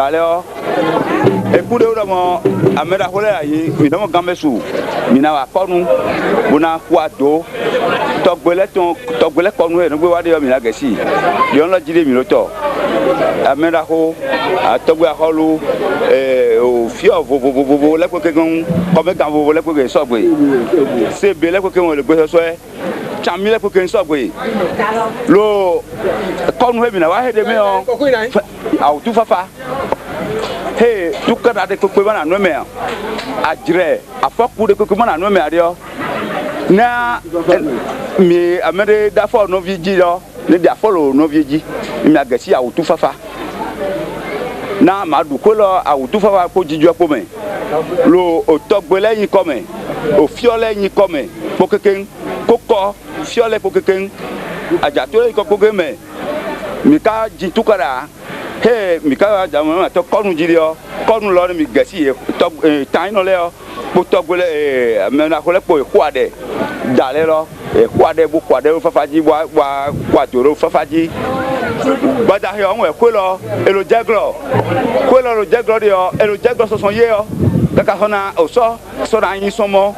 D'ailleurs, écoutez, à me rappeler, il y a un gamin sous, il y a un cornou, on a un quadro, Togbelet, cornou, et nous voyons des hommes ici. Il y a un gilet miloto. À me rappeler, à Togbelet, au fior, vous la coquin, comme quand vous voulez que ça soit. C'est bel coquin, le besoin soit. Chamile pour qu'un soit oui. Le cornou est bien, ouais, de méon. Ah, tout fafa. Hey, tout cas de coquin à nous mer. À dire, à fort pour de coquin à nous mer. Na, mais à me d'affaires non vigilants, les d'affaires non vigilants. Il m'a gâché à tout fafa. Na, ma doucola à tout fafa pour dire comment. Le au Togbelet y comme, au fiolet y comme, pour quelqu'un, coco. Fiole pour quelqu'un a jatolé comme mais mika dit tout cara he mika jamono to konu jirio konu lo mi gasi to tan no le pour to gole mena ko le po kwade dale lo kwade bu kwade fafaji wa joro fafaji bada he on e ko lo e lo jeglo dio e lo jeglo so son ye o kaka hona o so na yin somo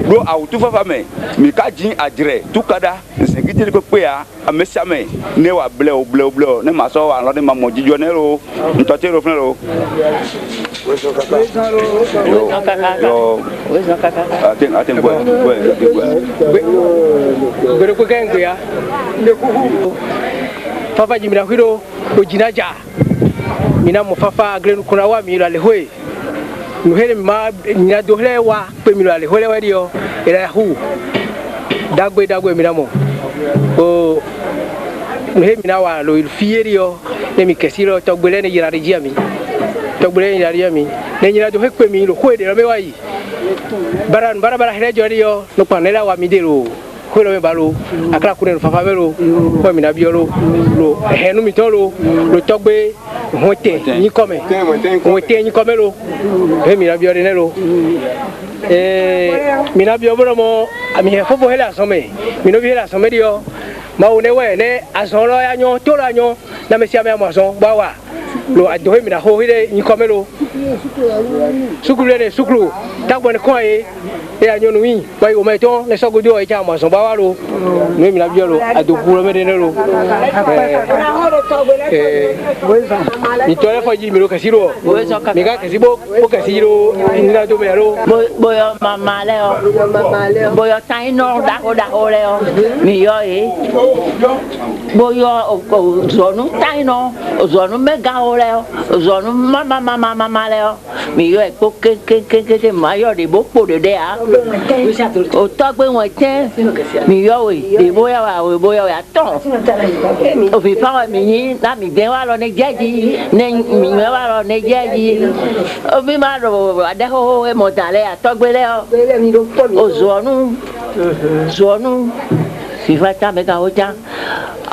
lo a tu fafa me mi ka jin adire tu kada nsengiti ko pe a amesiame ne wa ble ne ma so wa lo ne ma mojijo ne ro ntotero fun ro atin boy gere ko kan ya fafa jimira hiro ko jinaja mina mo fafa gre kuna wa mi la le hoye nuhere ma nya dohle wa pe mi le hole wa dio era hu dagwe mi namo o nuhe mi na wa lo fierio ne mi kesiro togbele ne yira regia mi ne nyira do hekwe mi lo hwe de me wa yi bara hele jorio no panela wa mi de lo hwe me balo akra kune fafa melo ko mi na biolo lo henu mi tolo lo togbe hote ni come lo he mi na biore ne lo mi na biore mo ami he fofo hela some mi no bi hela some dio ma one we ne asolo ya nyo tolo anyo na me sia me amaso bawa lo ado he mi na ho hide ni come lo sukulu tagbo ne ko e anyo no wi ba o me to le so godio e cha amaso bawa lo mi na biore lo ado bulo me de ne lo mi tole fo ji mi lo kasiro mi ga kasibo o kasiro ina do me lo boyo mama leo boyo tai no da o leo mi yo boyo o zonu tai no o zonu mega o leo o zonu mama leo mi yo e ko ke mayo de bopo de a o to gbe won te mi yo we boyo ya ton o fi fa mi ni na mi de wa lo ne jeji ne mi wa lo ne jeji o bi ma ro ade ho e mo dale a to gbe le o zonu si fa ta me ka o ja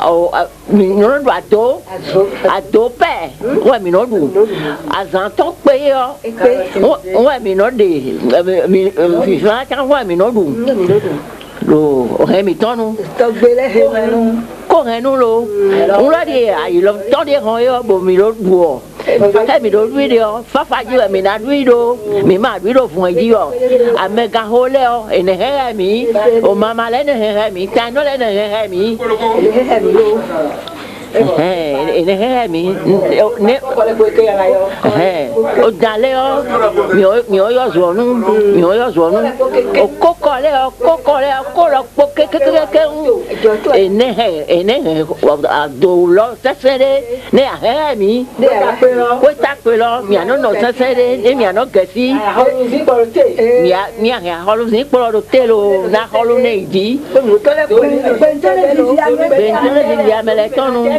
o mi no do ado pe wa mi no du azan to pe yo wa mi no de mi fi fa ta wa mi no du lo o he mi tonu to gbele he nu ko he nu lo un la di ai lo to di ho yo bo mi lo buo cái mi do video fa ji mi na video mi ma video fun ji yo amega ho le o ene he mi o mama le ne he mi ta no le ne he mi ene he mi ne o dale o mi yo zonu o koko le ko lo po ke ene he do lo sesere ne he mi ko ta pe lo mi ano no sesere ne mi ano gesi mi ha holu zi po lo te lo na holu ne di bentele di amele tonu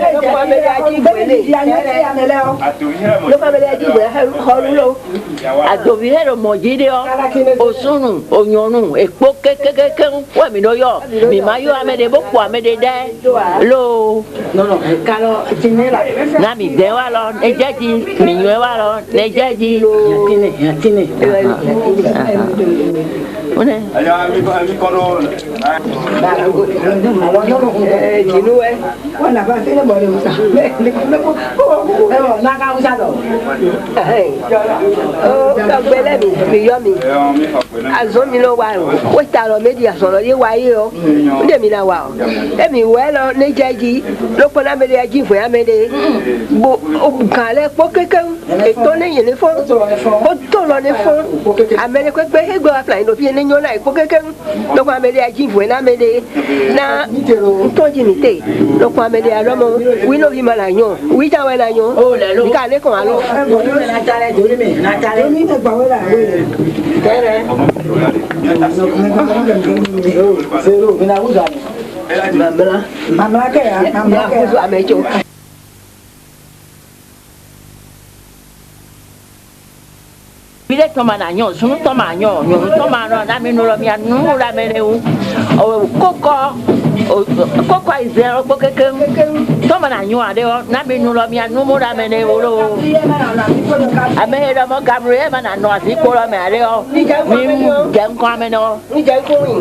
adovihero mojirio osunu onyonu ekpo kekekeke wa mi no yo mi ma yo amede bopo amede de lo kalo tinela na mi de wa lo ejeji mi yo wa lo ejeji yatine one aya mi kono kinue wana ba tele Vile toma na nyo, sunu toma nyo, toma no na mi no lo mi anu la mele u. O koko izero kokeke. Toma na nyo ade o na mi no lo mi anu mo la mele u lo. Ame lo mo Gabriel ma na no asi ko lo me ade o. Mi jam ko ame no. Ni jam ko wi.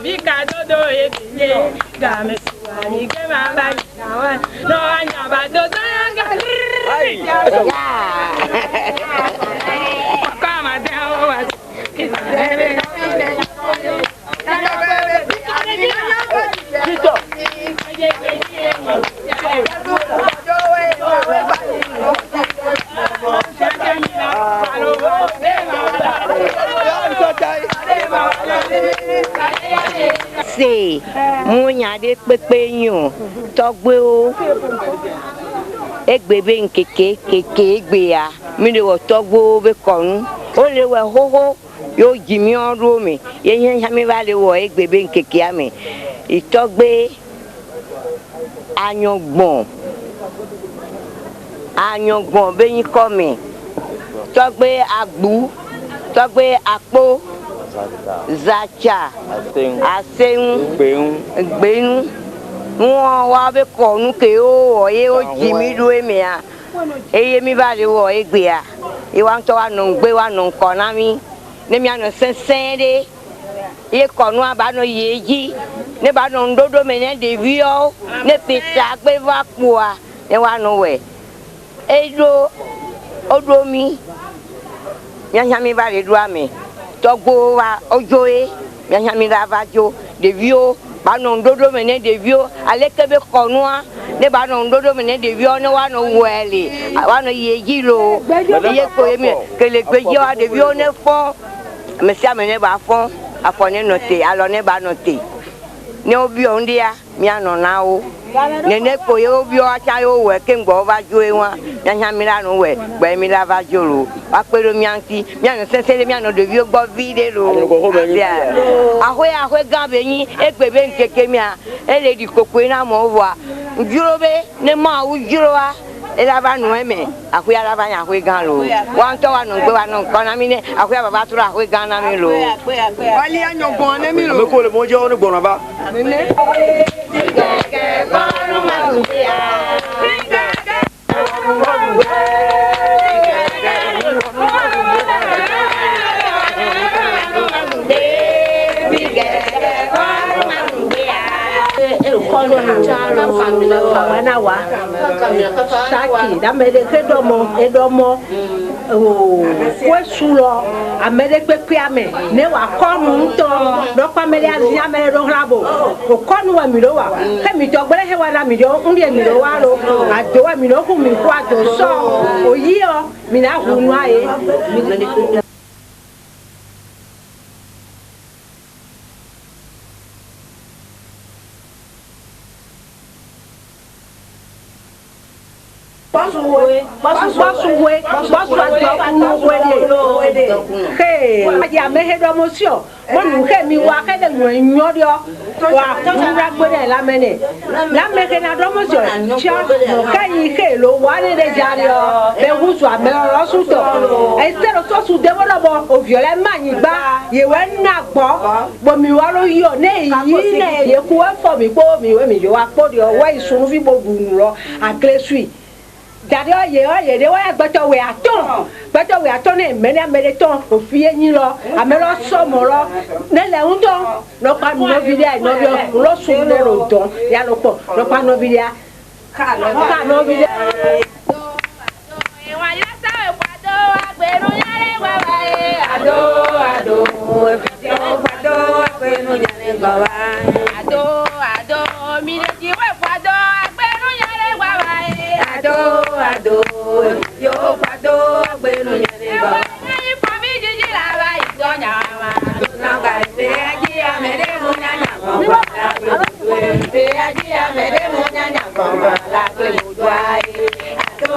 Vika dodo ebinye game suani ke mama nawa no anya ba dodo anga kama deo wa Se munya de pepe yun togbe o egbebe nkeke keke egbe ya mi le wo togbo be konu o le we hoho yo jimi oru mi yen ya mi ba le wo egbebe nkeke ya mi itogbe anyogbon be yin ko mi togbe agbu togbe apo zacha asen gbenu won wa be ko nu ke o oye o jimi du emi a eye mi ba le wo egbe a e wa nto wa no gbe wa no ko na mi ne mi ano sensen de e ko nu aba no yeji ne ba no ndodo me ne de vio ne pita gbe va po a e wa no we edo odo mi nya mi ba le du ami togbo wa ojoe mi ravajo de vio ba no ndodo me ne de vio alekebe konua ne ba no ndodo me ne de vio ne wa no wele wa no yeji lo ye ko emi kele gbeje wa de vio ne fo me sia me ne ba fo afo ne no te alo ne ba no te ne obi o ndia mi ano na o nene ko ye obi o acha yo we ke ngbo ba jo e wa nya mi ra no we gba mi la ba jo lo wa pero mi anti mi ano sensele mi ano de vi gbo vide lo ahwe gan be yin egbebe nkeke mi a ele di kokwe na mo wa njuro be ne ma u juro wa ela ba nu eme ahwe ala ba nya ahwe gan lo wa nto wa no gbe wa no ko na mi ne ahwe baba tura ahwe gan na mi lo wali anyogbon ne mi lo me ko le mo je onu gbon ba nene Saki, damele edomo wesulo amele pepe ame ne wa konu nto do pamele azi amele do hlabo o konu wa miro wa ke mi to gbere he wa na mi do nri mi do wa lo ajo wa mi no ku mi ku ajo so oyi o mi na hu nu aye Basuwe, hey, ya mehe domosio. Monu ke mi wa ke de nyodio. Wa kura gbere la mene. La meke na domosio. Chia ka yi ke lo wa ne de jario. Be wusu ame ro suto. Estero so su develop o viole manigba. Ye we na gbo. Bo mi wa ro yo ne yi ne ye ku wa fo mi po mi we mi yo wa po de o wa isunu fi bo bunu ro agresui. Daddy oye de wa gbeto we aton ne mene ton o fi eyin lo amelo so mo lo ne le undon no pa no video no bio lo sun le ro don ya lo po no pa no video ka no video wa ya sa e kwado agberu yare wa wa e ado kwado agberu yare wa wa ado mi le ji we kwado agberu yare wa wa e ado yo kwado agberu yare wa ni po mi jiji la ba idonya wa na ga se aji amere mu nyanya ko se aji amere mu nyanya ko la ke mu dwa e ado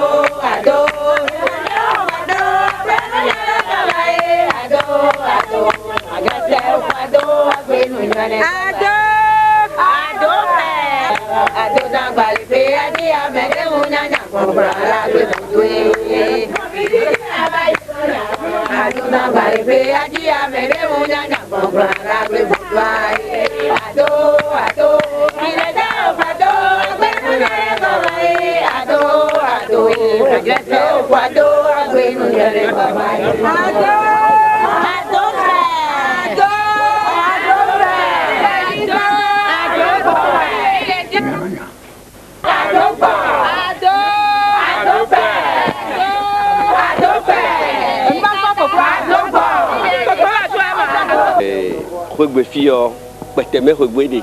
Rugbe fio, Beteme Rugbe,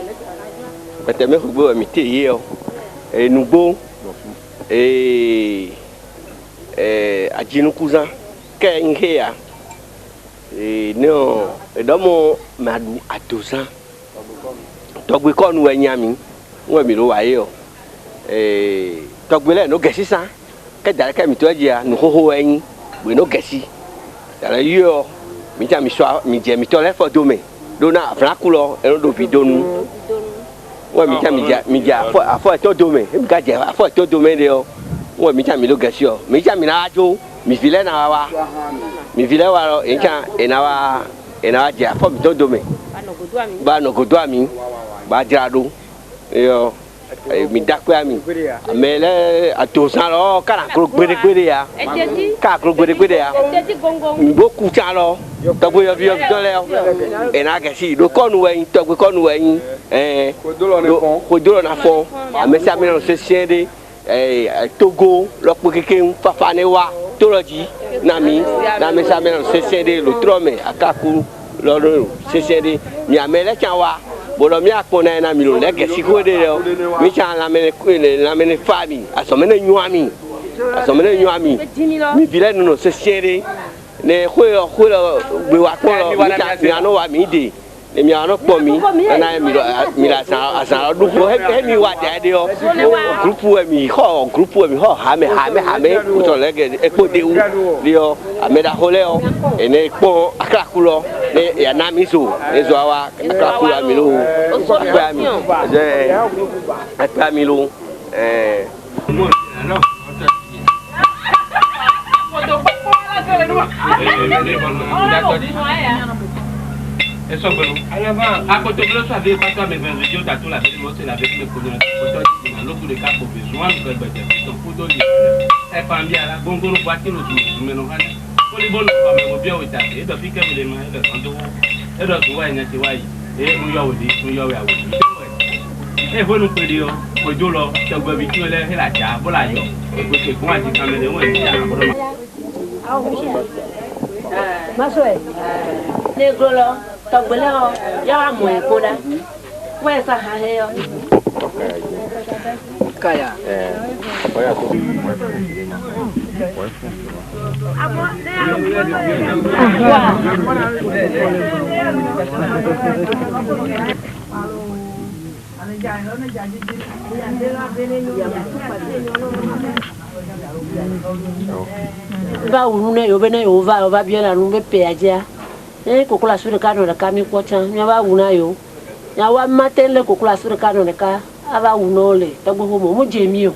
Beteme Rugbe, Mité, et Nouveau, et Adjino Cousin, Kengea, et non, et dans mon Madou à 12 ans. Togwe kon ou nyami, ou milo ayo. Togwe le no gesi sa. Ke dale ka mi to dia no ho yin, we no gesi. Dale yo, mi ja mi swa, mi je mi to le fo dome. Do na flakulo, e no do bi donu. Wa mi ja afo to dome, e ga je afo to dome de o. Wa mi ja mi lo gesi o. Mi ja mi na ajo, mi vile na wa. Mi vile wa lo e na wa je afo mi to dome. Ba no godwa mi. Ba jado yo mi dakwa mi amele atosan lo kana kro gbede ya ka kro gbede ya boku cha lo togbo yo bi don le ena gesi do konu wen togbo konu wen kodolo na fo amesi amele se siende Togo lo pokeke fafa ne wa toroji na mi mesi amele se siende lo trome akaku lo se siende mi amele cha wa Bolo mi akona na mi lo lege siko de yo mi cha la mene fami asomene nyuami mi vile no se siere ne khoyo gbe wa ko lo mi cha mi ano wa mi de ne mi ano po mi na mi la sa du ko he mi wa de yo group mi ho ha me to lege e ko de u dio ameda holeo ene ko akakulo ne ya na mi so ezo awa akakula mi lo akwa mi akwa mi lo Eso bueno. A côté de ça, avec pas mes vidéos d'atout la vidéo c'est la vidéo de dans l'autre de campo besoin de faire donc pour donner et pas bien la bongo no boîte no mais non allez pour les bonnes pas mais bien oui et depuis que les mains et donc ouais n'était ouais et nous y a et vous nous pouvez dire pour dolo tu vas vite le la ja voilà yo et que comment tu quand même ouais Masoe. Negolo, togbeleo, ya mwe koda. Wesa haheyo. Kaya. Va unune yo bene yo va bien la numbe peaja. Kokula sure kano na kami kwacha. Nya va una yo. Nya wa matele kokula sure kano na ka ava unole. Tagbo homo mo jemio.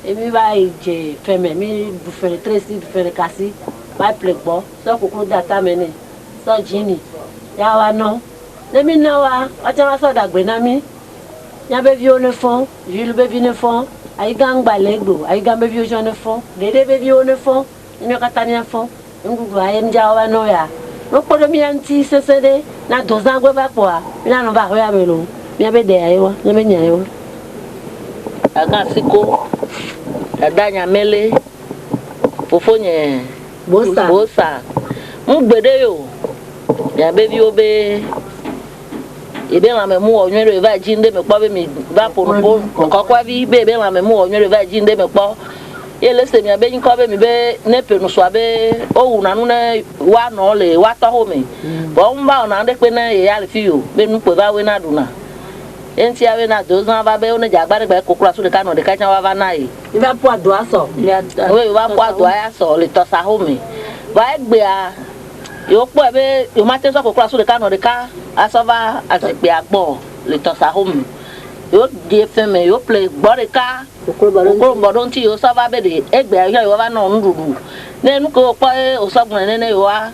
Emi va je feme mi bufere tresi bufere kasi. Ba plekbo. So kokulu data mene. So jini. Ya wa no. Lemi na wa acha wa so dagbe na mi. Nya be vi one fon, Jules be vi ne fon. Ayi gang balegdo, ayi gang be vi o ne fon. Dede be vi one fon. Nyo katania fon. Ngugu aye mjawa no ya. Nokpodo mi anti sesede na dozangwe va kwa. Mina no ba ho ya melo. Mi abe de ayewa, mi be nyayewa. Aga siko. Adanya mele. Fofonye bosa. Mgbede yo. Ya be vi obe ebe la memu onwere va jinde me kpo be mi va pono kokwa vi be la memu onwere va jinde me kpo ele se mi abe yin ko be mi be ne penu so abe owu na nu na wa no le wa to ho mi bo mba na de pe na ya le fi yo be nu pe va we na duna enti awe na dozan va be o ne jagbare gbe kokura so de ka no de ka chan wa va na yi Ni va po ado aso. we va po ado aso le to sa ho mi va egbe a yo po be yo ma te so kokura so de ka no de ka asova asepe agbo le to sa home yo die feme yo play borika okoro bodon ti yo sova be de egbe ayo yo va no ndudu nenu ko po o sogun nene yo wa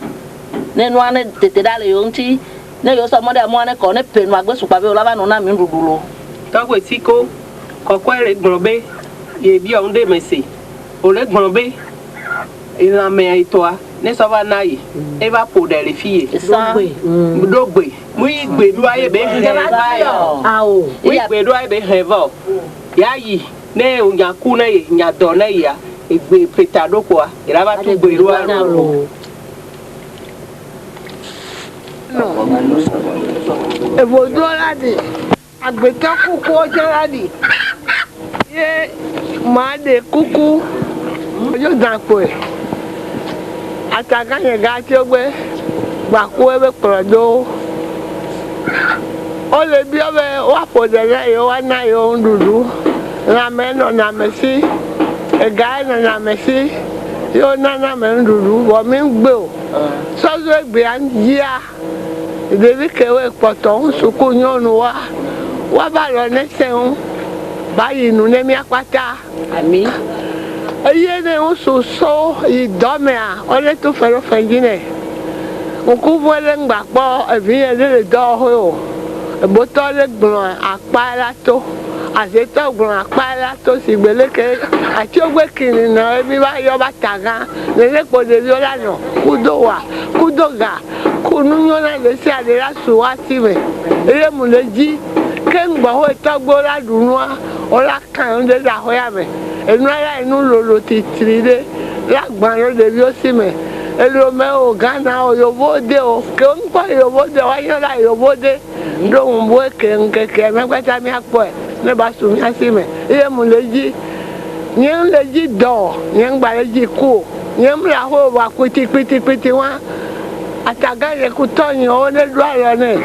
nenu ane tete dale yo nti ne yo so mo de mo ane ko ne penu agbesu pa be o la va no na mi ndudu lo to we siko kokwere gbrobe ye bi on de mesi o le gbrobe ina me aitoa ne sova nai eva po de le fie dogbe mu igbe du aye be hevo Ao. mu igbe du aye be hevo ya yi ne onyaku na ye nya do na ya egbe petado kwa ira ba tu gbe ru aro Ebodo la di. Agbeta kuku oje la di. Ye ma de kuku. Yo dan ko e. Ataga ye ga ti o gbe. Gba ko e be prodo. O le bi o be wa podere yo wa na yo ndudu. Na me no na me si. E ga na me si. Yo na me ndudu bo mi gbe o. So zo gbe an ya. Devi kewe poto suku nyonu wa ba lo neseun bayi nu ne mi apata ami eye ne un so idome a ole to fero fengine nku vole ngba po ebi ele do ho ebo to le gbon apara to azeto gbon apara to sigbeleke ati ogbe kini na ebi ba yo bataga le po de bi ola no kudoga kununyona le si adera suwati me ere muleji kengba ho tagbo la dunwa ola kan de da ho ya me enu ara inu lolo titride la gban lo de bi o si me elo me o Ghana o yobode o ke npo yobode wa yan la yobode do mbo ke nkeke me gbata mi apo e ne ba su mi asi me ere muleji nyen leji do nyen gba leji ku nyen la ho wa kwiti wa ataga ye kutonyi o ne do aro ne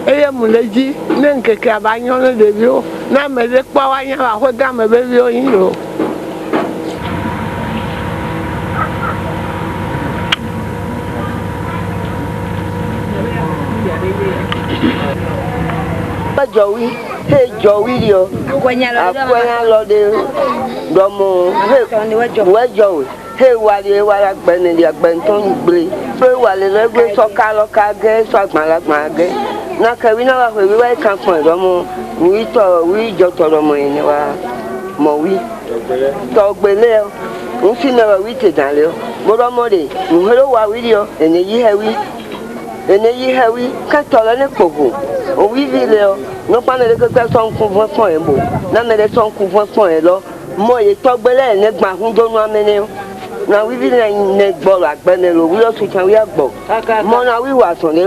eye muleji ne nkeke abanyo ne de bi o na me de pa wa yan wa ho ga me be bi o yin o Jowi dio akwenya lo de domo wejowi he wala gbene dia gbenton gbre pe wale regbe so ka lo ka ge so agbalagba ge na ka wi na wa we wa kan pon domo wi jo to domo ni wa mo wi to gbele o fi na wa wi te dan le o mo domo de mo hero wa wi dio ene yi hewi ka to lo ne pogo o wi vi le o no pa na de ke so nkun fun e bo na me de so nkun fun e lo mo ye to gbele ne gba hun do nu amene na we bi ne gbo agbene lo wi o so kan wi agbo mo na wi wa so ne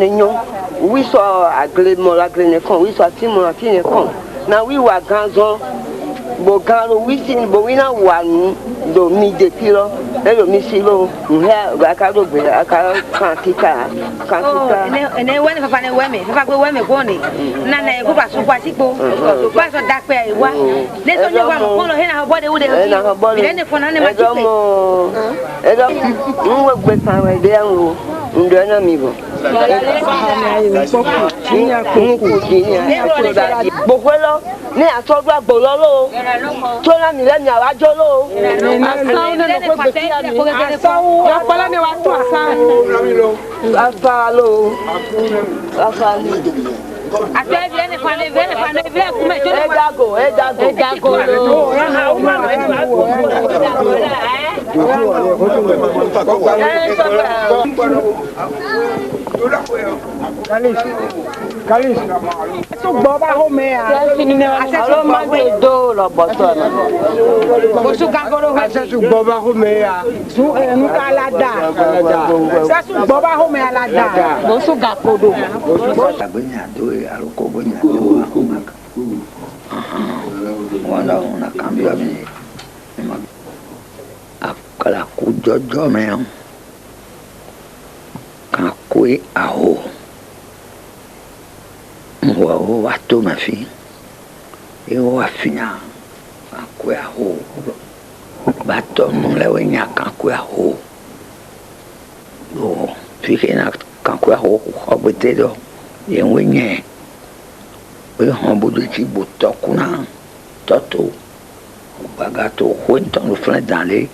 nyon wi so agle mo agle ne kon wi so ati mo ati ne kon na wi wa ganzo bo garo wi sin bo wi na wa nu do mi de piro e lo mi si lo nhe ga ka do gbe aka kan tika ene we ne papa ne we me papa gbe we me ko ni na na ko ba so kwa sipo ba so da pe wa le so je wa mo ko lo he na ho bode wo de bi ne fo na ne ma ti pe e do nwe gbe kan we de anwo ndo na mi bo Bohuelo, ne atọdụ agbolo lo, tola mi lẹ́nu àwájọ lo. Asawu ne no ko beti ami. Asawu apala ne wa to asawu. Afa lo. Afa ni. Ate viene come to Edago lo. Kalis. So baba ho me a. Alo ma de do lo boto na. Ko su gagoro ha se su baba ho me a. Su enu kala da. Se su baba ho me ala da. Ko su gakodo. Agbenya do aloko gbenya do ahumaka. Wala una cambio mi. Akala ku jojo me. Kan kwe aho. Mwa wato ma fi. E wa finya. Kan kwe aho. Bato mon le wenya kan kwe aho. Yo, fike na kan kwe aho ko bote do. Ye wenye. We hambudu chi botokuna. Toto. Bagato kwento no flan dans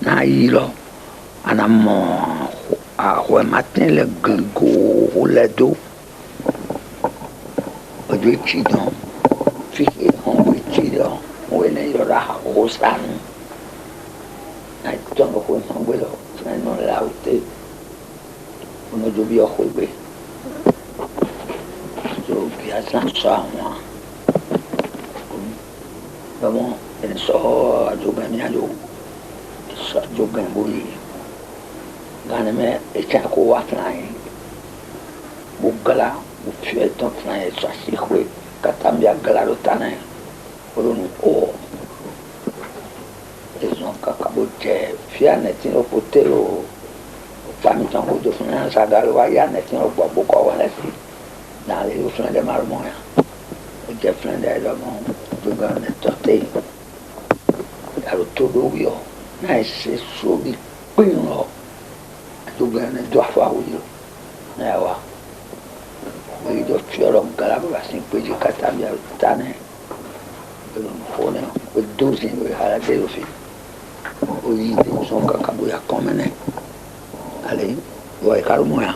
na yilo. Anamo a matin le go le do. Ojo chi don. Fike hambu chi don. We ne yora rosan. Na tongo ko sangwelo. Non la ute. Uno jobio khulbe. Jo biasa sama. Vamos, ele só joga minha jogo. Só joga boli. Gana me echa ko atrás. gala o fio ton frère so si khwe katambia gala lo tane o no o ezo kakabo je fia neti no potelo pami ton o do frère sa galo wa ya neti no gbo ko wa neti na le o frère de marmoya o je frère de lo mo do ga ne tote alo todo yo na ese so di quino do ga ne do fa o yo na wa o do fioro gala ba sin pe ji katambia tane lo fone o 12 o hala de lo fi o yi de son kakabo ya komene ale o e kalmoya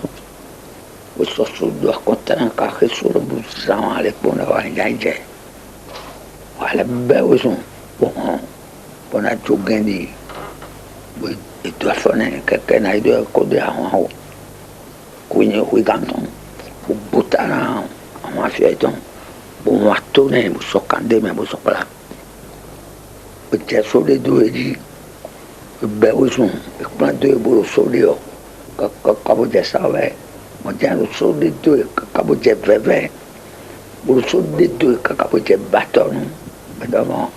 o so so do kontana ka khesuro bu sama ale pona wa jaije wala be o son pona jogandi o e do fone ka na ido ko de awon ko ni o ganton o botana awon fi eton bo wa to ne mo so kande me mo so pala o je so de do e be o son e plan de bo so de o kabo je sawe mo je so de do kabo je veve bo so de do kabo je baton adamo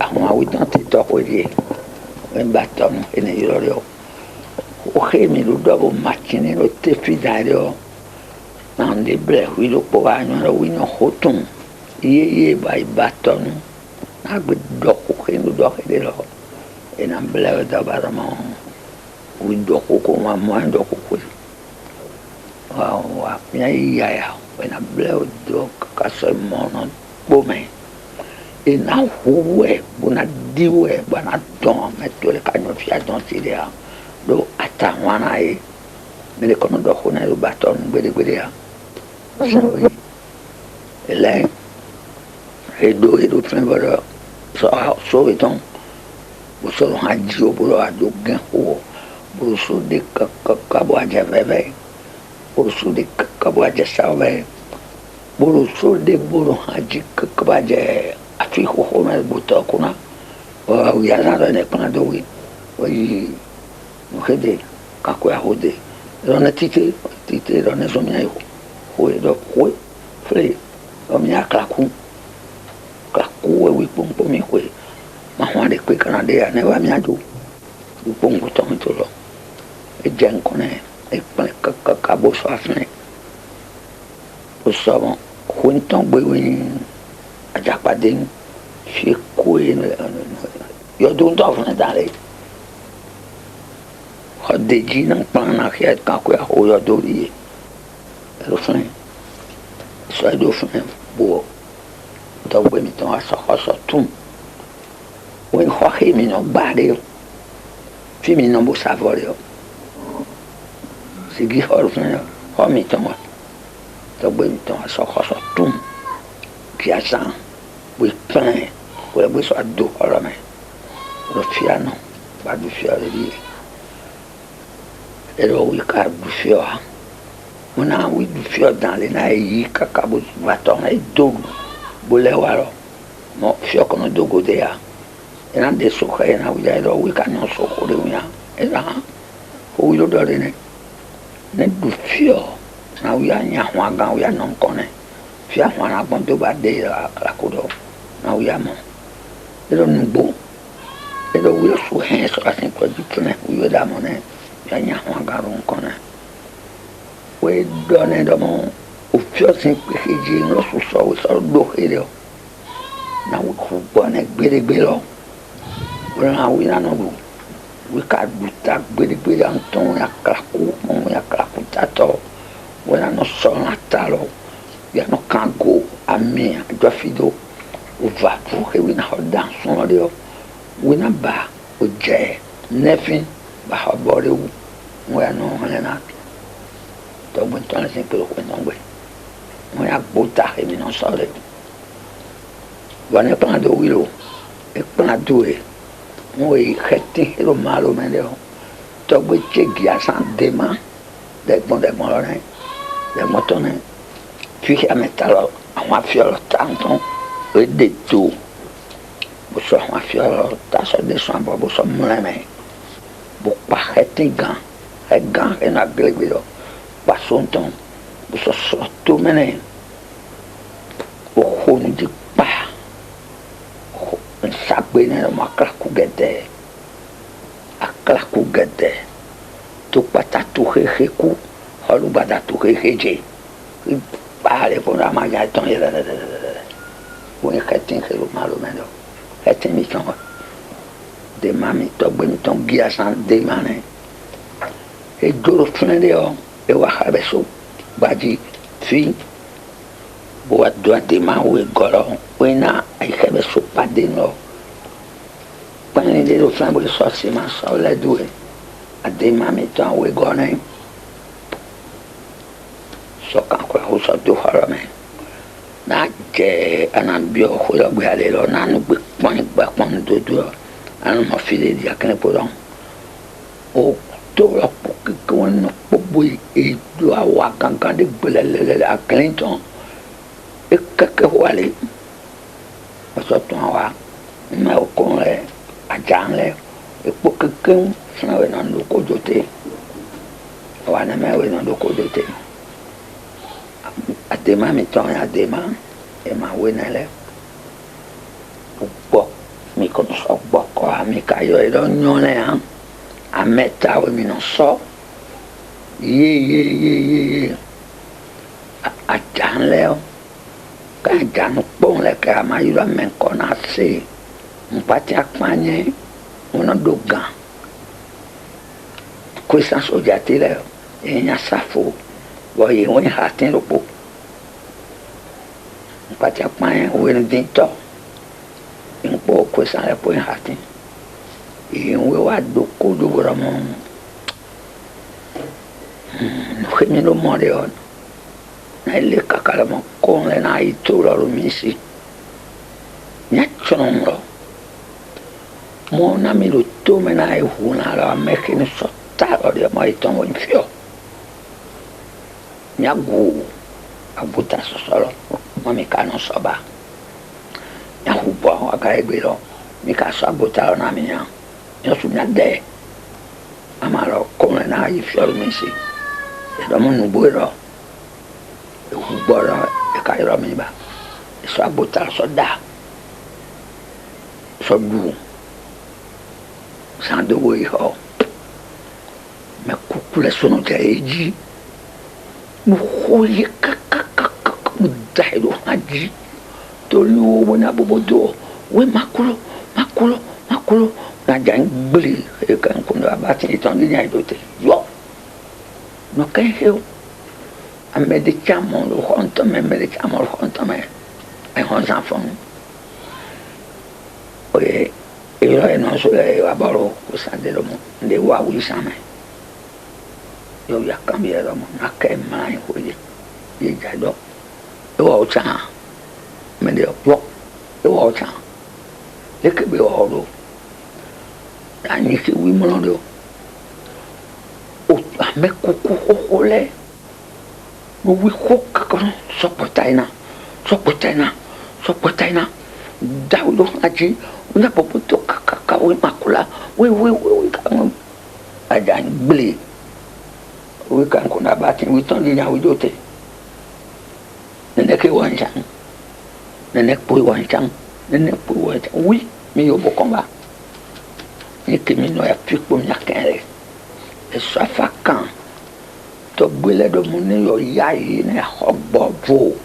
àwọn awitan ti to ko je en baton en yoro o khemi lu do machine lo te fidario nan de ble wi lo po wa no wi no hotun ye bai baton na gbe do ko khemi do de lo en am ble da barama wi do ko ma mo do ko wa ya en am ble do ka so mo no bo me en a huwe bona diwe bona don metto le canno fia don tiria do atawana e me le kono do khona lo baton gbede ya ele e do frembora so eton bo so ha dio bo a do gan o bo so de ka bo aja veve bo so de ka bo aja sawe bo so de bo ha ji ka ba je afi ho me buto kuna o ya na ne pana do wi o yi no hede ka ko ya hode rona tite rona zo mi ho do ho fle o mi akla ku wi pom mi ho ma ho de ko kana de ya ne wa mi aju du pom ko to lo e jen ko ne e pa ka bo so afne o so bon ko nton gbe wi ajapade fi ko yo do ndo fun dale ho de ji nan plan na khiat ka ko ho yo do ri lo fun so do fun bo do we mi ton aso tum we ho he mi no bade fi mi no bo savore si gi ho fun ho mi ton do we mi ton aso tum kiasan we plan we so ado ora me lo fiano ba du fiare di e lo we ka du fio mona we du fio dans les na yi kakabo baton e do bole waro mo fio kono do gode ya e na de so ka na we lo we ka no so ko de ya e na o we lo do ne du fio na we anya ho aga we no nkone fia ho na bon do ba de la kodo na we amo e lo nubo e lo we so hen so asin ko di tune we da mo ne ya nya ho aga ron kone we do ne do mo o fio sin pe ji no so do hele na we ko bo ne gbere lo na we na no we ka du ta gbere anton ya kraku mo ya kraku tato we na no so na talo ya no kango ame do fido o va pour que we na hodan so de we na ba o je nefin ba habore we no na to bon ton sen que ko ngwe mo ya bota e mi no so de wane pa do wilo e pa do e mo e khati lo malo me de to bo che gia san de ma de bon lo ne de motone puis a metalo a ma fiolo tanto e de tu bo so ma fiolo ta so de so bo so mleme bo pa khati gan e na glebido pa son ton sɔsɔ to mɛnɛ o xɔ nu di kpa nsagbe ne ma klaku gɛdɛ to kpata to xexe ku ɔlugbada to xexe dze kpa le fɔ na ma ya tɔn yɛlɛ o ye xɛtin xelo ma lo mɛ dɔ xɛtin mi tɔn dema mi tɔgbe mi tɔn gia san dema ne edzoro fúnɛ de yɔ ewa xa bɛ so gbadzi fi bo wa do adema wo egɔlɔ wo yina ayi xe bɛ so pa de nɔ kpɛni de do fúnɛ bo sɔ si ma sɔ lɛ do ye adema mi tɔn wo egɔ ne sɔ kan kura o sɔ do xɔlɔ mɛ n'a jɛ ana biɔ xɔlɔ gbe ale lɔ n'anu gbe kpɔn dodo yɔ anu ma fi de di akɛnɛ po dɔn o to la po keke wɔn nɔ kpɔbɔ yi edo awa gangan de gbɛlɛ lɛlɛ akɛnɛ tɔn ekeke wale ɔsɔ tɔn awa mɛ o kɔn lɛ adza lɛ ekpo keke fúnɛ wɛ nɔ do kodzo te awa ne mɛ wɛ nɔ do kodzo te adema mi tɔn ya adema ema wɛ nɛ lɛ o gbɔ mi kɔn sɔ gbɔ kɔ ami ka yɔ yi lɔ nyɔ lɛ hã amɛta wo mi nɔ sɔ ye adza lɛ o ka adza nu kpɔn lɛ kɛ ama yi lɔ amɛ kɔ na se nkpati akpanyɛ wɔn do gã koesan sodza ti lɛ enya safo bɔn yi wɔn ha ti lo kpo nkpati akpanyɛ wɔn di tɔ nkpɔ koesan lɛ kpo ha ti ìwé wa do kodo gbọdọ mọ nuxemi ló mọ de ọ n'a ile kaka lẹ mọ kọn lẹ n'a yi to lọ mi si nya tsɔn lọ mọ n'ami lo to mẹ n'a yi hu n'a lọ ame kini sɔ ta lọ de mọ yi tɔn wọ nfiɔ nya gu abuta sɔsɔ lọ mọ mi ka nọ sɔba nya hu bɔ aka egbe lọ mi ka sɔ abuta lọ n'ami nya yɔsu nya dɛ ama lɔ kɔmɛ n'a yi fiɔlu mi si ɛdɔmu nugbo lɔ ehu gbɔ lɔ eka yɔrɔ mi ba esɔ agbota sɔ da sɔ du sandowo yi xɔ mɛ kuku lɛ sɔnɔ tɛ edzi mo xɔ yi kakakaka mo da yi do hã dzi torí wo wo na bobo do wo makolo n'adza gbeli eke ŋkundo abati itɔn di nya yi do te yɔ nɔkɛ hewo ame de tsi amɔ lo xɔ ŋutɔmɛ ame de tsi amɔ lo xɔ ŋutɔmɛ ehɔn zanfɔnu oye eyɔrɔ yi nɔ so le wabɔlo kusa de lo mo de wa wuli samɛ yɔ ya kan bi yɛ lɔ mo n'akɛ mla yi ko ye dza dɔ ewɔ o tsa ame de yɔ ewɔ o tsa eke be wɔ do anyi ke wi mlɔ de o ame kuku xoxo lɛ no wi xɔ kakɔ sɔkpɔta yina da wo do hã dzi wona bɔbɔ to kakaka wo ma ko la wo kan adza gble wo kan ko na ba ti wi tɔn di nya wo do te nene ke wa njan nene kpo wa njan wi mi yo bɔ kɔnba ni kemi nɔ ya fi kpom nya kɛnɛ esɔ afa kan tɔgbe lɛ do mo ne yɔ ya yi ne xɔ gbɔ vo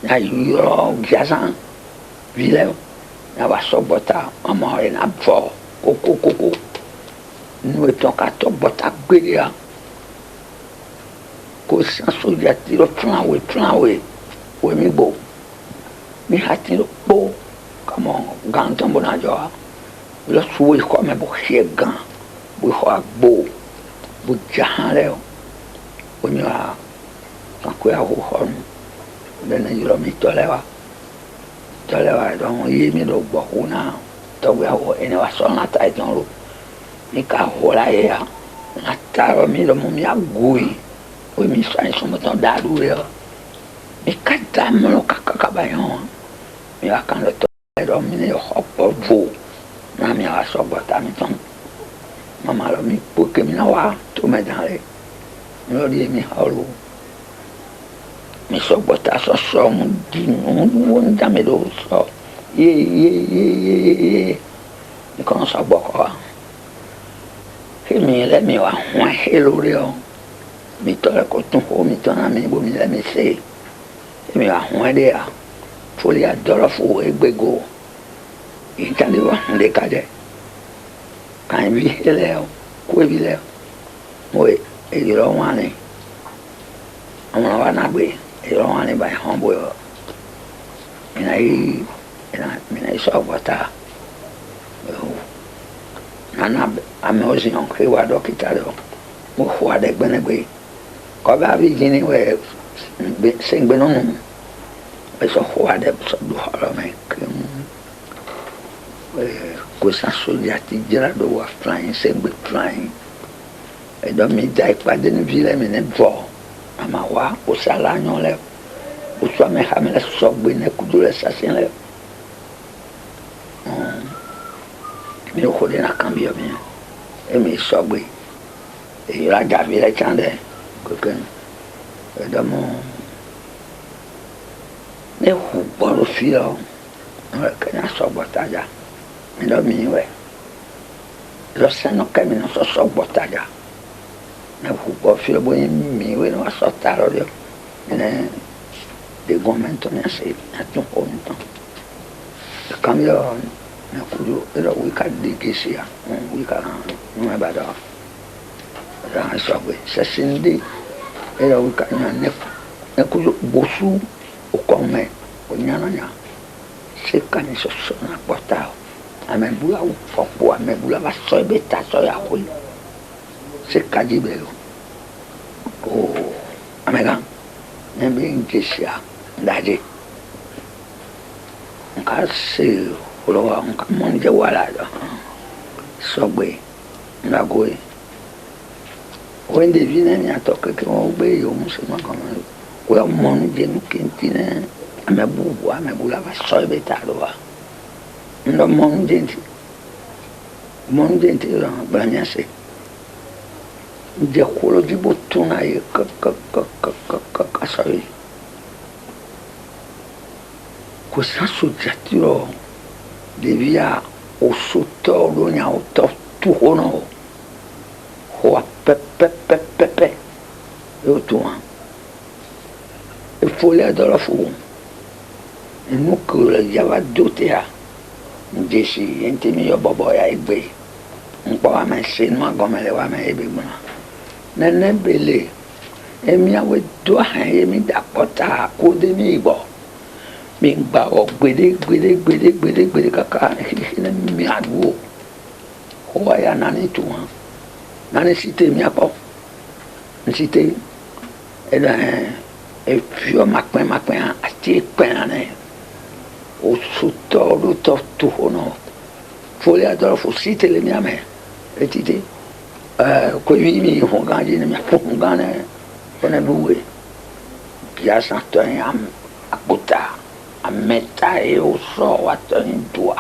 na yɔrɔ viazan vi lɛ na wa sɔ gbɔta ɔmɔ yɛ na vɔ kokokoko nu etɔn ka tɔ gbɔta gbede ya ko san sodza ti lɔ tún wo mi gbo mi ha ti lɔ kpo kamɔ gãtɔ bo na dzɔ wa lɔ suwo yi xɔ mɛ bo xie gã bo xɔ agbo bo dza hã lɛ o nyɔ kankoe aho xɔ nu lɛnɛ yɔrɔ mi tɔ lɛ wa dɔn ye mi do gbɔ ƒo na tɔgbe aho ene wa sɔ na ta yi tɔn lo mi ka ho la ye ya na ta yɔ mi lɔ mo mi agoe o mi sɔ anyi sɔmɔtɔn da do yɛ mi ka da mlɔ kaka ba yɛ hɔn mi wa kan lɛ tɔ lɛ dɔn mi ne yɔ xɔ gbɔ vo na mi wa sɔ gbɔ ta mi tɔn mama lɔ mi kpo ke mi na wa to mɛ dan lɛ mi lɔ di ye mi hã lo mi sọ gbọ́ta sọ̀sọ̀ mu di nu wo ń dá mi ló sọ yé nǹkan sọ gbọ́kọ̀ wa èmi lẹ́mi wà wọ́n ẹ̀ lórí ọ mi tọ́lẹ̀ kó tún kó mi tọ́nà mi bó mi lẹ́mi ṣe èmi wà wọ́n ẹ̀ dé à fúli àdọ́rọ̀ fún egbègo ìkànnì wà ń dé kájẹ kàn bí lẹ́ ọ kó ebi lẹ́ ọ mo èyí lọ́ wọn ni àwọn wa náà gbé èyí lọ́ wọn ni báyìí hàn bóyá mina yi sọ gbọ́ta nana ame o ziyan ke wa dɔkita lɛ o mo fo aɖe gbɛnɛgbɛ kɔbɛ abi dzini wɛ sengbɛnɔnu esɔ xɔ aɖe sɔ do xɔ lɔ mɛ keŋ kosa sodza ti dzra do wa flanyi sengbe flanyi ɛdɔ mi da ikpadenuvi lɛ mi ne vɔ ama wa kosa la nyɔ lɛ wotsɔ ame hame lɛ sɔgbe ne kudo lɛ sase lɛ mi ò kó de na kan bi o mi emi sɔgbe èyí la dàbí lɛ tsan dɛ kékeré ɛdɔmɔ ne ʋu gbɔɖo fi lɔ ne kenya sɔgbɔ tadza mi dɔ mi wɛ lɔsɛnɔ kɛmi nɔ sɔsɔ gbɔ tadza ne ʋu gbɔ fi lɔ bo ye mi wɛ ne wa sɔ ta lɔ de ne de gɔmɛntɔ ne se ne tún o ŋutɔ kan bi lɔ ne kudu elɔ wi ka de gesia wi ka nyɔɛ ba dɔ ɛdɔ sɔgbe sɛsɛnde elɔ wi ka nyɔ ne kudu bosu o kɔmɛ o nyanya se ka ni sɔsɔ na gbɔta o amebula o fɔkpo amebula va sɔ ebe ta sɔ ya koe se ka dzi bɛ o amega ne bi gesia daje nka se olówó nka mɔni jɛ wala dɔ sɔgbe ndagoe o ye ɖevi ne miatɔ keke wɔn gbe yi o musulman kɔnɔ o ye mɔni jɛ nu kenti ne ame bubu amebu la va sɔ ebe ta do wa ŋdɔ mɔni jɛ nti lɔ gbanya se dze kolo dzi bo tuna ye kakakakaka sɔ ye ko saso dzati lɔ ɖevia wosotɔ ɖo nya wotɔ tu xɔ nɔ xɔa pɛpɛpɛpɛ ye wotu hã efolia dɔ lɔ fo enu ke le yava do tea dzesi ŋuti mi yɔ bɔbɔ ya egbe ŋkpɔ ame se nua gɔme le wa ame ebe gbɔna nene bele emiawo do ahɛ ye mi da kpɔta ko de mi gbɔ mi gba wɔ gbede kaka xixi ne mi aɖuwo xɔa ya nane tu hã nane si te miakpɔ nsi te eɖe efiɔ makpɛ hã ati kpɛ hã ne o sutɔ ɖo tɔ tu xɔ nɔ folia dɔ fo si te le miame etite koevi mi ho gã dzi ne miaƒo ho gã ne ƒe ɖuwoe biasa tɔ ye akpota ameta ye wosɔ woatɔ ye doa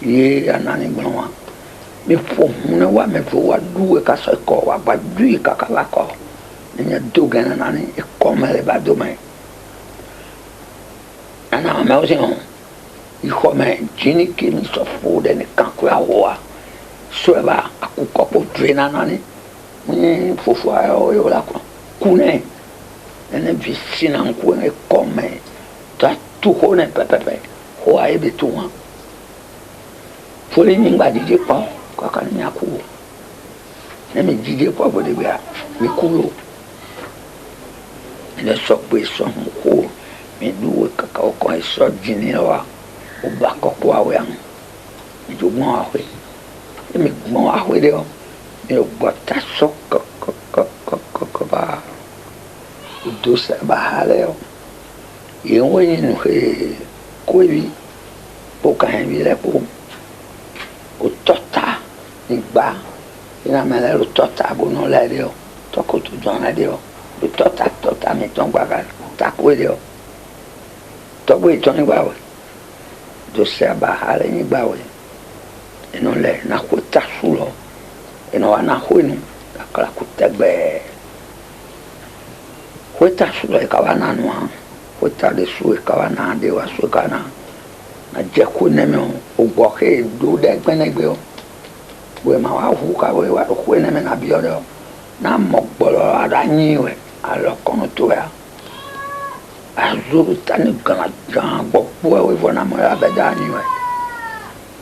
ye anani gblɔ wa mi ƒo ho ne wa me vo wa ɖuwoe kasɔ ekɔ wa gba dui kaka va kɔ ne nye do gɛ ne nani ekɔme le ba do me ana amewo si hã ixɔme dzini ke mi sɔ fo ɖe ne kankui ahoa sɔe ba akukɔkpo dre na nani nye fofoa ye wòle akɔ ku ne ene vi sina ŋku ekɔme ta tu xɔ ne pɛpɛpɛ xɔa ye be tu hã foli mi ŋgba dzidzi kpɔ kaka ne miaku o ne mi dzidzi kpɔ gbedegbea mi ku o ne sɔgbe sɔ ŋu ko mi du wo kaka wokɔ esɔ dzini wa wo ba kɔkɔ awo ya ŋu mi dzo gbɔn ahoe ne mi gbɔn ahoe ɖe wo mi gbɔ ta sɔ kɔkɔkɔkɔkɔ ba o do se ba ha ɖe wo ye wo nye nu he koevi po kahevi ɖe po o tɔta nigba yina me lɛ o tɔta bo nɔ lɛ ɖe wo tɔkoto dzɔn lɛ ɖe wo o tɔta mi tɔn gbaga takoe ɖe wo tɔgbe tɔn nigba wo do se ba ha ɖe nigba wo eno lɛ na ko ta su lɔ eno wa na ko enu kakla ko tɛgbɛ Hueta sulo e kawana noa. Hueta de su e kawana de wa su kana. Na jeku neme o gboke do de gbenegbe o. We ma wa hu ka we wa hu neme na bi o. Na mo gboro ara yin we alo kono to ya. Azuru tani gana jan gbogbo we vona mo ya be da ni we.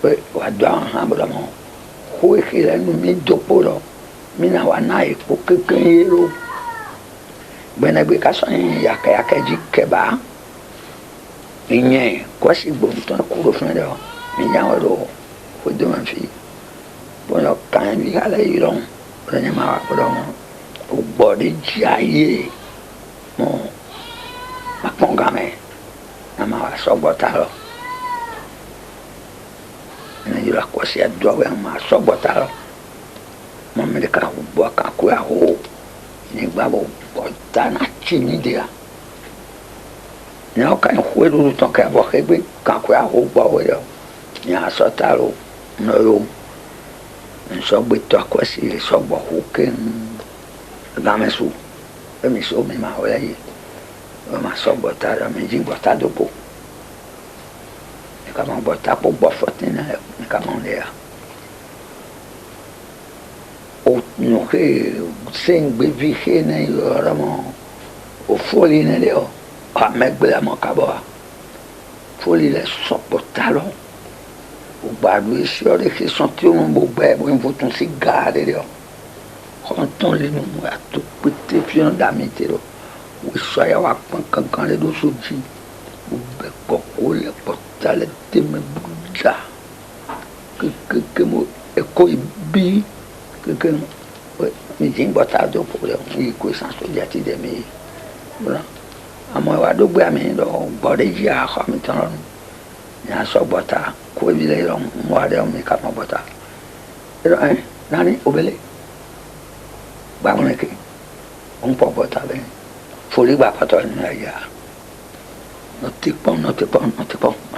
We wa dan ha bo mo. Hu e kile nu mi joporo. Mina wa na e ko keken yero. Gbenegbe ka so yin yaka ji keba. Inye kwasi bonton kuro fun de o. Mi jan wo do fo do man fi. Bono kan bi ala iron. Bono ma wa ko do mo. O body jaye. Mo makongame na ma wa so botalo. Na yura kwasi adwa we ma so botalo. Mo me ka bo ka ku ya ho. Ni gba bo botana chini dia. Não cai no do tom que a boca é com a roupa olha minha só tá lo no só botou a coisa e só borrou que dá mais o eu me sou me mal aí mas só botar a mim botar do pouco e como botar por bofote né e como né o no que sem beber né ora mo o folhe né leo a megbe mo kabo foli le sopotalo o gbadu isi ore ki senti o mo be bo voton cigare le o ton le no a to pete fion da mitero o so ya wa kan le do soji o be koko le potale te me buja que mo e ko bi que mi jin botado pour le i ko sans so dia ti de mi voilà amo wa do gba mi do bode ji a kho mi tan ya so bota ko bi le ro mo wa de mi ka mo bota ero nani obele ba mo ke on po bota be foli ba pato ni ya no te pon ma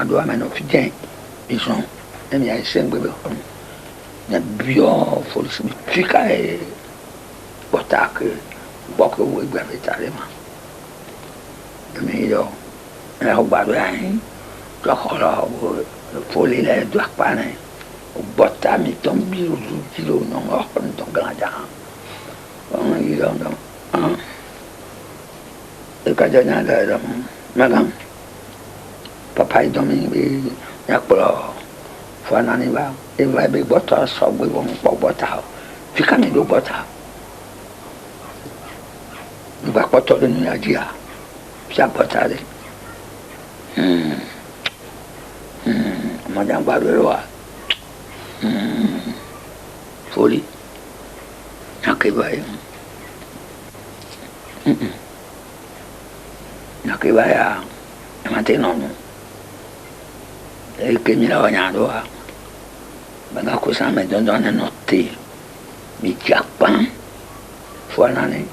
do ma no fidien ils sont e mi ai sengbe be na bio foli mi fika e bota ke boko we gba be tare ma Amigo, è rubato anni, gioco fuori le due pane, o bottami tombino sul chilo, non ho conto grande. Non gli do, e cagione da magam, papà i domini, e quello fa un anno va, e vai a bottare sopra un po' bottato, ficami due bottato. Mi va 4 anni a girare. Siap tadi. Macam baru luar. Foli. Nak ibai. Nak ibai ya. Mati nono. E che mi lavanya doa. Banga cosa me dondone notte. Mi chiappa. Fuanane.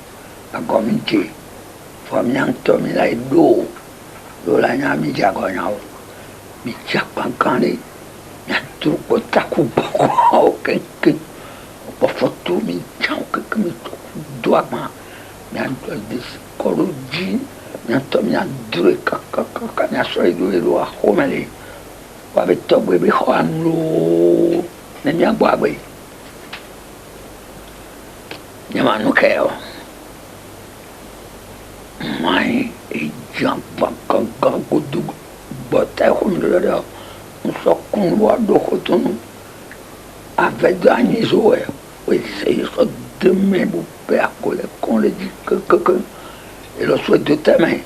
Agominci. Yang to mi lai do la nya mi jago nya mi chapan kani ya tu ko taku boko ke po foto mi chau ke mi do ma mi ando dis koruji mi to mi adre ka nya so do a homele wa be to be ho anlo ne mi agba gbe nyama no keo mai e jampa kan kudu bota humdora un sokun wa do khotun avec gagné jouer oui c'est ça de même pe akole kon le dit que et le souhait de ta main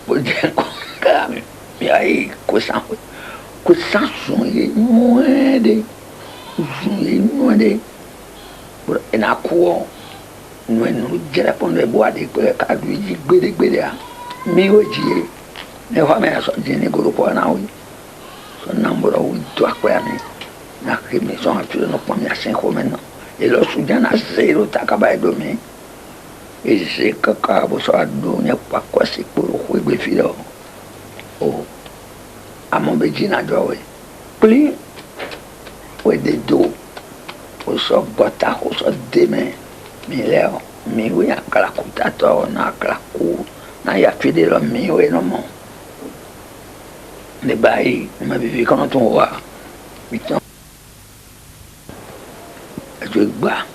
pour dire quoi mais ai quoi ça sont les moins de pour en akwo no no jere pon le boa de ka du ji gbede a mi oji ne ho me so je ni grupo na wi so namboro wi to akwa ni na ke mi so a no pon mi asen ko men no e lo su jana zero ta ka ba do mi e je ka bo so adu ne pa kwa si por ho gbe fi do o amo be jina do we pli we de do o so bota o so de me mi leo mi we akla kutato na akla ku na ya fide lo mi we no mo ne bai ma vivi kono to wa bitan je gba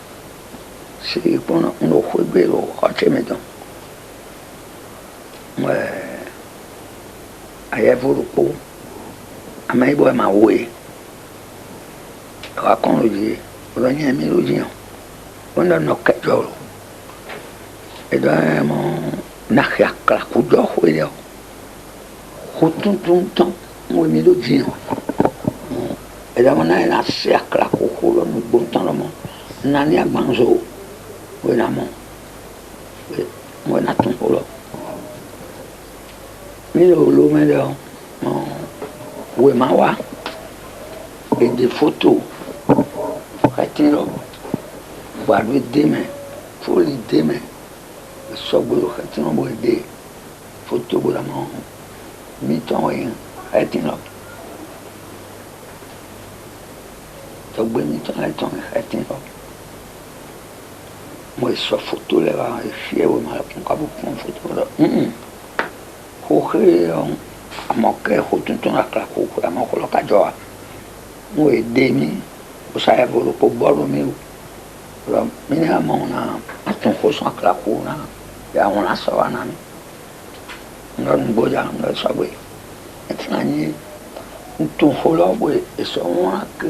se pono no ko gbe lo o che me don ayé fúrúkú àmọ́ ibò ẹ̀ máa wò é ẹ̀wà kan lóye ọ̀rọ̀ yẹn mi lóye hàn ó ń lọ́nà kẹjọ rò ẹ̀dọ́ ẹ̀ mọ́ nàkì àkàrà kójọ́ òwe rẹ̀ ó tuntun tán wọ́n mi lóye hàn ẹ̀dọ́ wọn náà yẹn ṣe àkàrà kókó lọ́nu gbóntàn lọ́mọ nání àgbàǹso wọ́n náà mọ́ wọ́n náà tún kó lọ. Mi lo me lo we ma wa et des photos retiro wa le demain faut les demain so bo retiro bo de photo bo la mo mi ton yin retiro to gbe mi ton retiro mo so photo le va e fie wo ma ko bu photo lo hohe amoke hotuntun akla ko amoko lo kajoa mo e demi o sa evolo po boro mi lo mini amona atun ko so akla ko na ya ona so ana mi ngon boja ngon so we etani tun holo we e so wa ke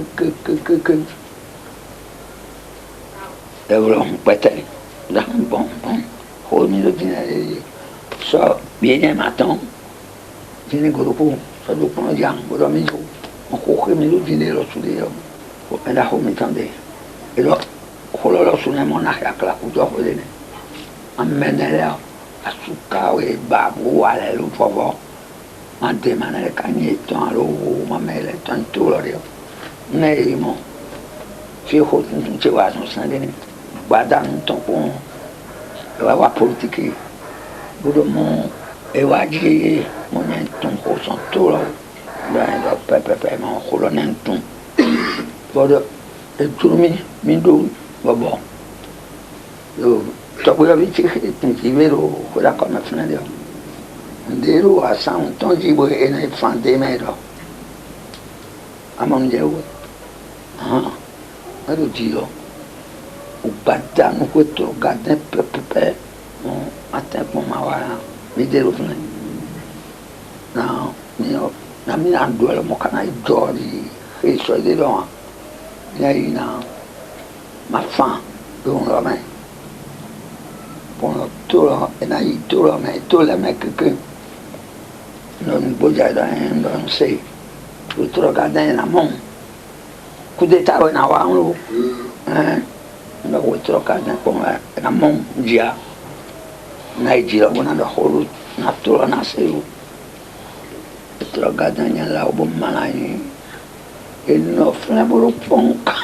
evolo pete da bon ho mi lo dinare so viene matón tiene grupo so lo pono yang bodo amigo o coge mi lo dinero su dio o me da ho mi tande e lo holo lo su ne monaje akla ku jo ho dene ammenere asuka we babu wale lo povo ante manere cagnetto alo mamele tanto lo dio nei mo fi ho tun ci wa no sanene guardando ton con la politique bodo mo e waji mo nen ton ko son to lo da pepe mo ko lo nen ton bodo e turmi mi do bobo yo to bo vi ci ti vero quella come fnelio ndero a san ton ji bo e na fan de mero amon je wo ero dio o badano questo gadde pepe até com uma hora me deu não na minha dor mo kana idori isso é dele ó e aí na ma fa do un rame pono tolo e na itolo me tola me che non boja da non sei tutto gadde na mão kudeta na wa no no vuoi troccare con la mão dia Nigeria bona da holu natura na selu troga danya la obomani e no flabolo ponka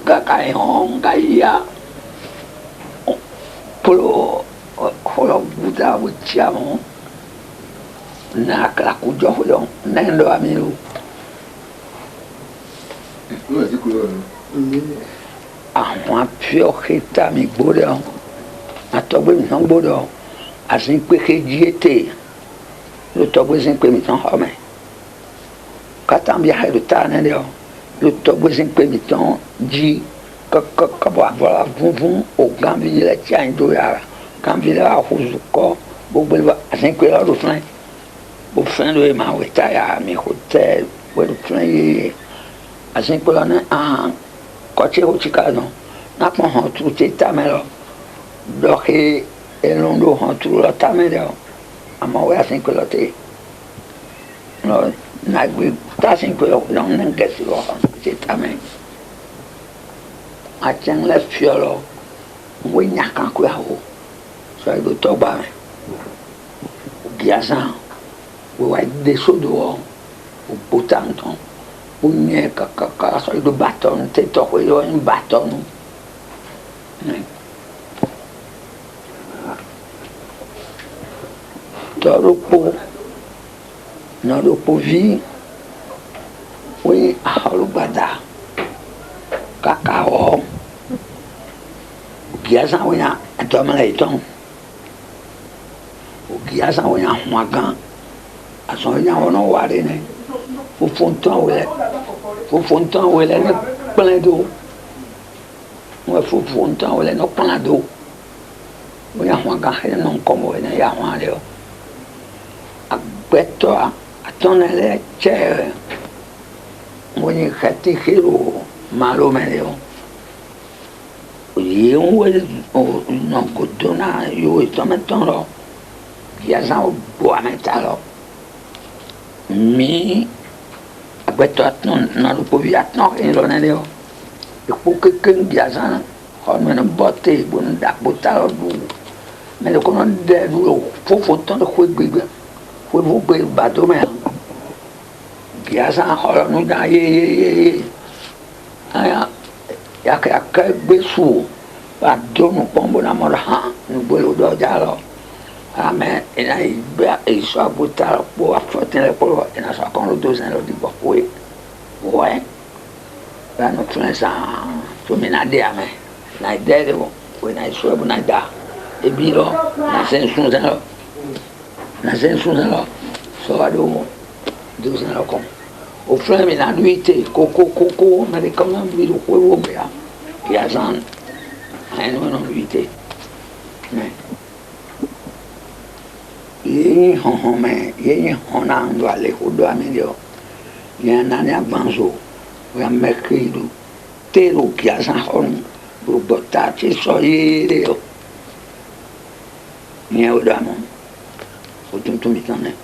kakai honga ya polo holo buda buchiamo na kla kujo holo nendo amiru àwọn afiọkẹta mi gbọ́dọ̀ atọgbẹ mi tán gbọ́dọ̀ àsìnpẹkẹ jíẹtẹ ló tọgbẹ sìnpẹ mi tán ọmọ kàtàmbí àìlùtà nílẹ ọ ló tọgbẹ sìnpẹ mi tán jí kọkọ àbọlà fúnfún ògànbí lẹ tí a ń do yàrá gànbí lẹ àhùzù kọ gbogbo lẹ àsìnpẹ lọdún fún ẹ bó fún ẹ lóye máa wẹ táyà mi hòtẹ́ẹ̀lì pẹ̀lú fún ẹ yéye àsìnpẹ lọ ní ahàn kɔtse wo tsika nɔ nakpɔ hɔn tu tse tame lɔ dɔke elu do hɔn tu lɔ tame lɛ o amewo asi kpe lɔ te lɔ nagbe tasi kpe lɔ ne gɛsi lɔ hɔn tse tame atse ŋlɛ fiɔ lɔ wo nyaka koe awo sɔ edo tɔgba mɛ o giazan wo wa de sodo wɔ o bota ŋutɔ. Punya kakak so itu baton tetok itu yang baton Narupo vi we halu bada kakao biasa we na atoma la itong o kia sa o ya hwaga aso ya ono ware ne o fonton wele ne plein d'eau o fonton wele no plein d'eau o ya hwaga he non como ne ya hwale o agbeto atonele che o ni khati khiro malo meleo e non cotona io sto mettendo che siamo buone talo mi a questo non lo può via no e non è leo e poche che già come non botte buon da buttare me lo con de lo fu fottando quel bato me che sa non da ya que besu a dono pombo na morha no bolo do jalo ame ina iba e so butar po afotele po ina so con lo dos en lo di bokwe ouais la no trensa to mina de ame na de de wo na so bu na da e biro na sensu zelo so ado dos en lo con au frère mais la nuitée coco mais les comme un bruit de huevo bien qui a genre non nuitée mais il on a ando alle hudo amelio ya nani avanzo ya mercrido telo che a san on robotati so io mi odamo o tuntu mi tane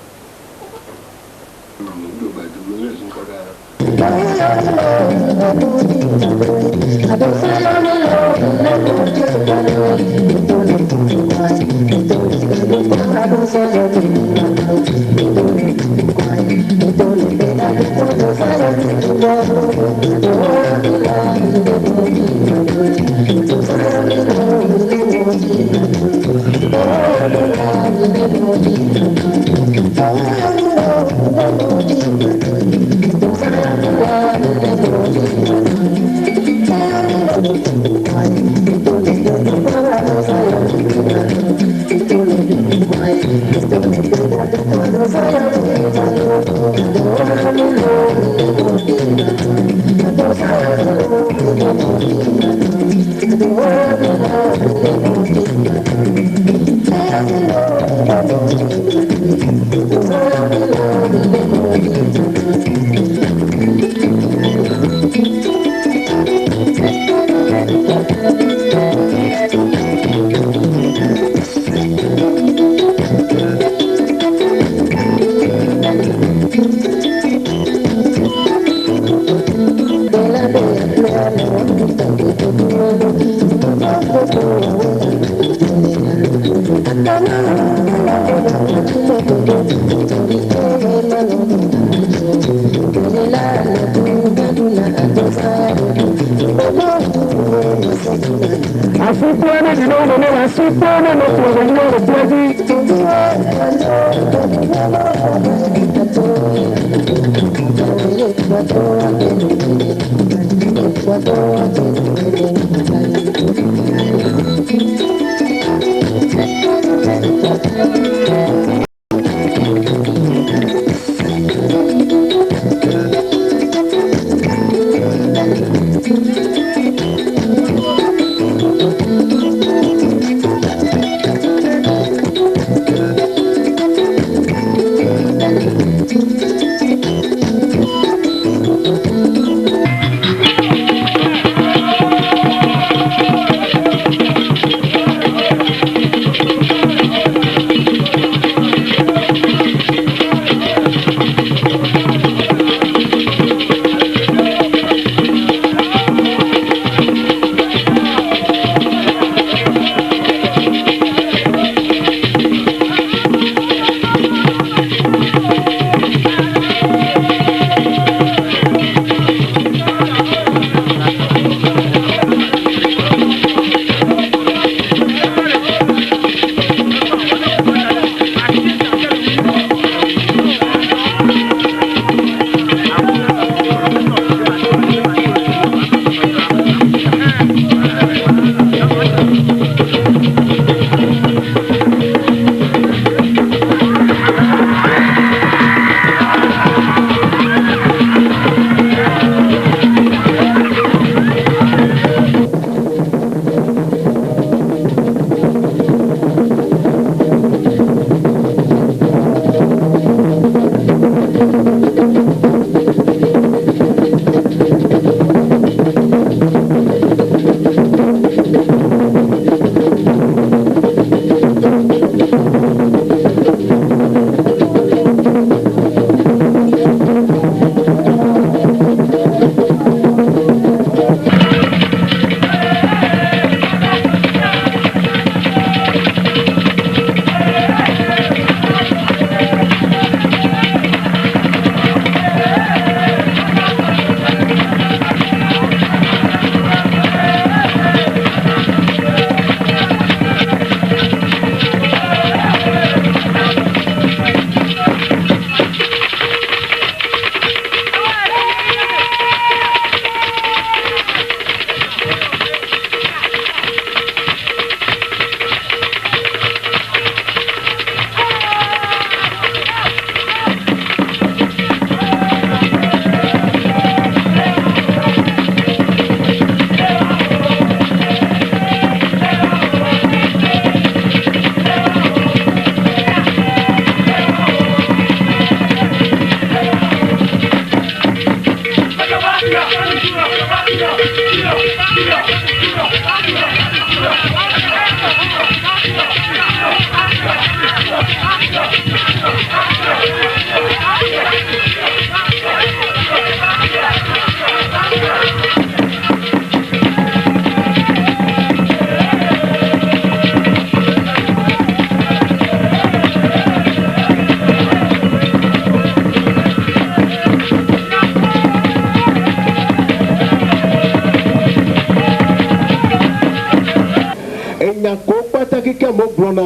quelqu'un m'a blonda.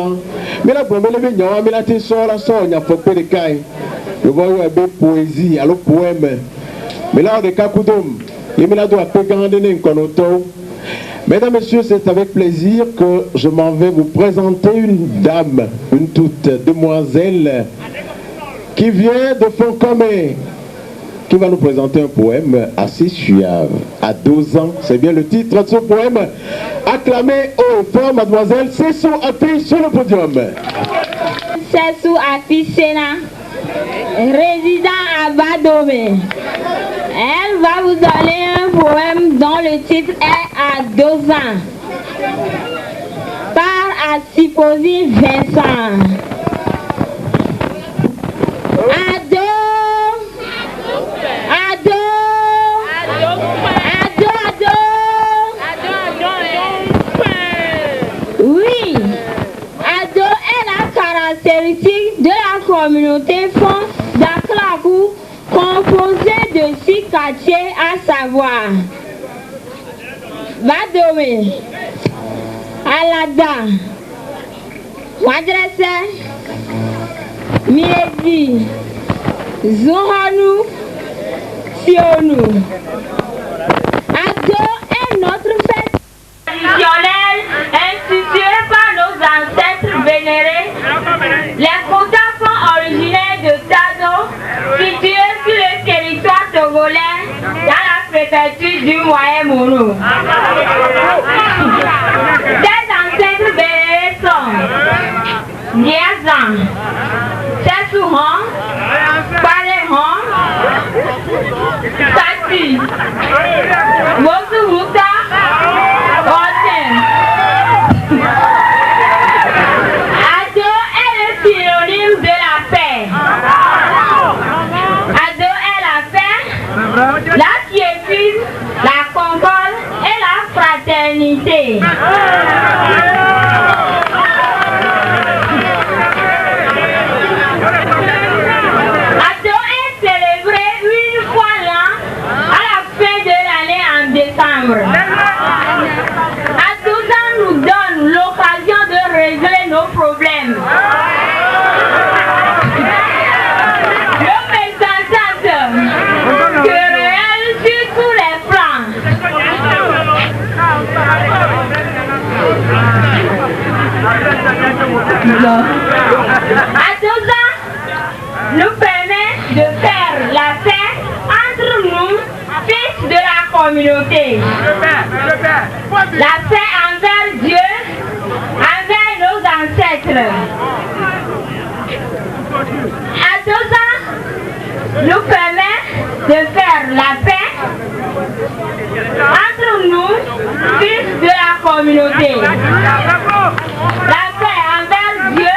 Mais la blonde, elle vient, mais la tête sort, la sort, il y a pas de caille. Je vois une belle poésie, alors poème. Mais là, on est cacoudom. Il me l'a doit pas grandir un conoto. Mesdames, Messieurs, c'est avec plaisir que je m'en vais vous présenter une dame, une toute demoiselle qui vient de Foncomé, qui va nous présenter un poème assez suave. À 12 ans, c'est bien le titre de ce poème. Acclamez haut et fort, mademoiselle Cessou Afi sur le podium. Cessou Afi Sena, résident à Badomé. Elle va vous donner un poème dont le titre est À 2 ans, par Asiposi Vincent. Ado, ado, ado, ado. Oui, ado est la caractéristique de la communauté fond d'Aklakou, composée de 6 quartiers, à savoir Badomé, Alada, Madrasa, Miedi, Zohanou, Sionou. Ado est notre fête traditionnelle instituée par nos ancêtres vénérés. Les Kouta sont originaires de Tado, situés sur le territoire togolais, dans la préfecture du Moyen-Mono. Ces ancêtres vénérés sont Niazan, Sessouhan, Paléhan, Sati, Mosuhuta, Oten. Ado est le synonyme de la paix. Ado est la paix, la quiétude, la concorde et la fraternité. Ado est célébré une fois l'an à la fin de l'année en décembre. Ado nous donne l'occasion de régler nos problèmes. Le mécontentement que réel sur tous les plans. Ado nous permet de faire la paix entre nous, fils de la communauté. La paix envers Dieu, envers nos ancêtres. Ado nous permet de faire la paix entre nous, fils de la communauté. La paix envers Dieu,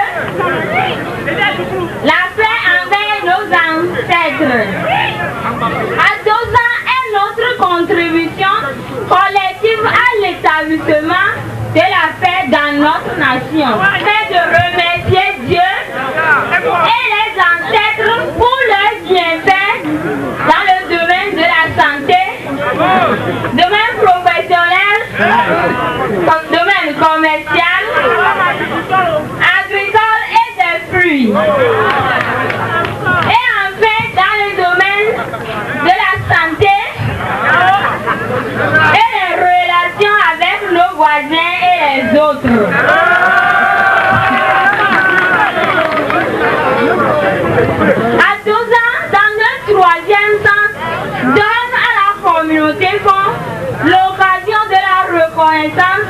la paix envers nos ancêtres. Ado est notre contribution collective à l'établissement de la paix dans notre nation. C'est de remercier Dieu et les ancêtres pour leur bienfait dans le domaine de la santé, domaine professionnel, domaine commercial, agricole et des fruits. Et enfin, dans le domaine de la santé et les relations avec nos voisins et les autres. À 12 ans, dans le 3e sens, donne à la communauté fond l'occasion de la reconnaissance,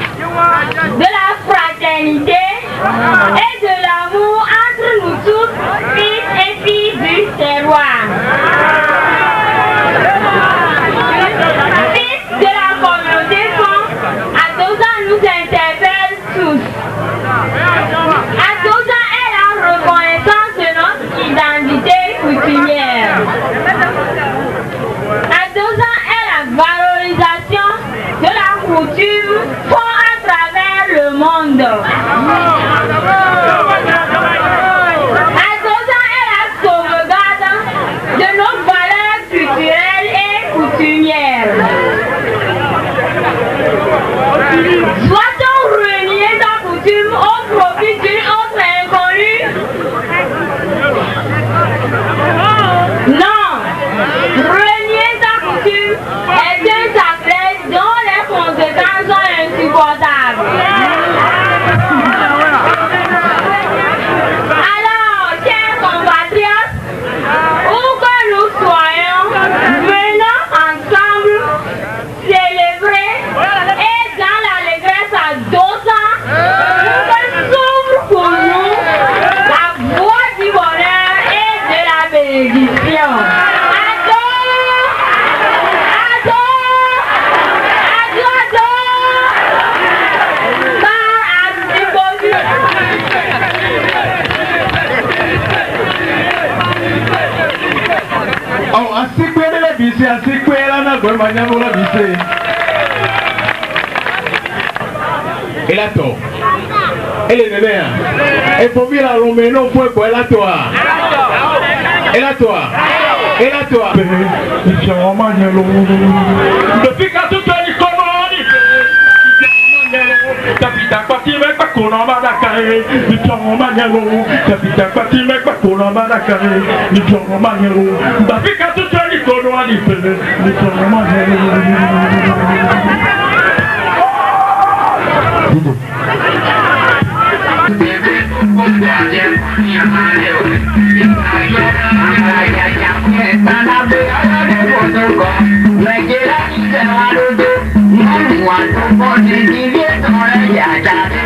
de la fraternité et de l'amour entre nous tous, fils et filles du terroir. Fils de la communauté fond, à 12 ans nous interpelle tous. À 12 ans est la reconnaissance de notre identité coutumière. À 12 ans est la valorisation de la coutume fond à travers le monde. À 12 ans est la sauvegarde de nos valeurs culturelles et coutumières. Doit-on renier ta coutume au asikwe le bise asikwe la na go manyango la bise. Elato. Elle est nene. Et pour vivre à l'omeno pour quoi elato. Elato. Elato. Depuis quand tout est commandé. Capitaine parti avec pas qu'on en va d'accarer. Nous sommes maniero. Capitaine parti avec pas qu'on en va d'accarer. Nous sommes maniero. Depuis quand tout est commandé. Nous sommes maniero. Cuando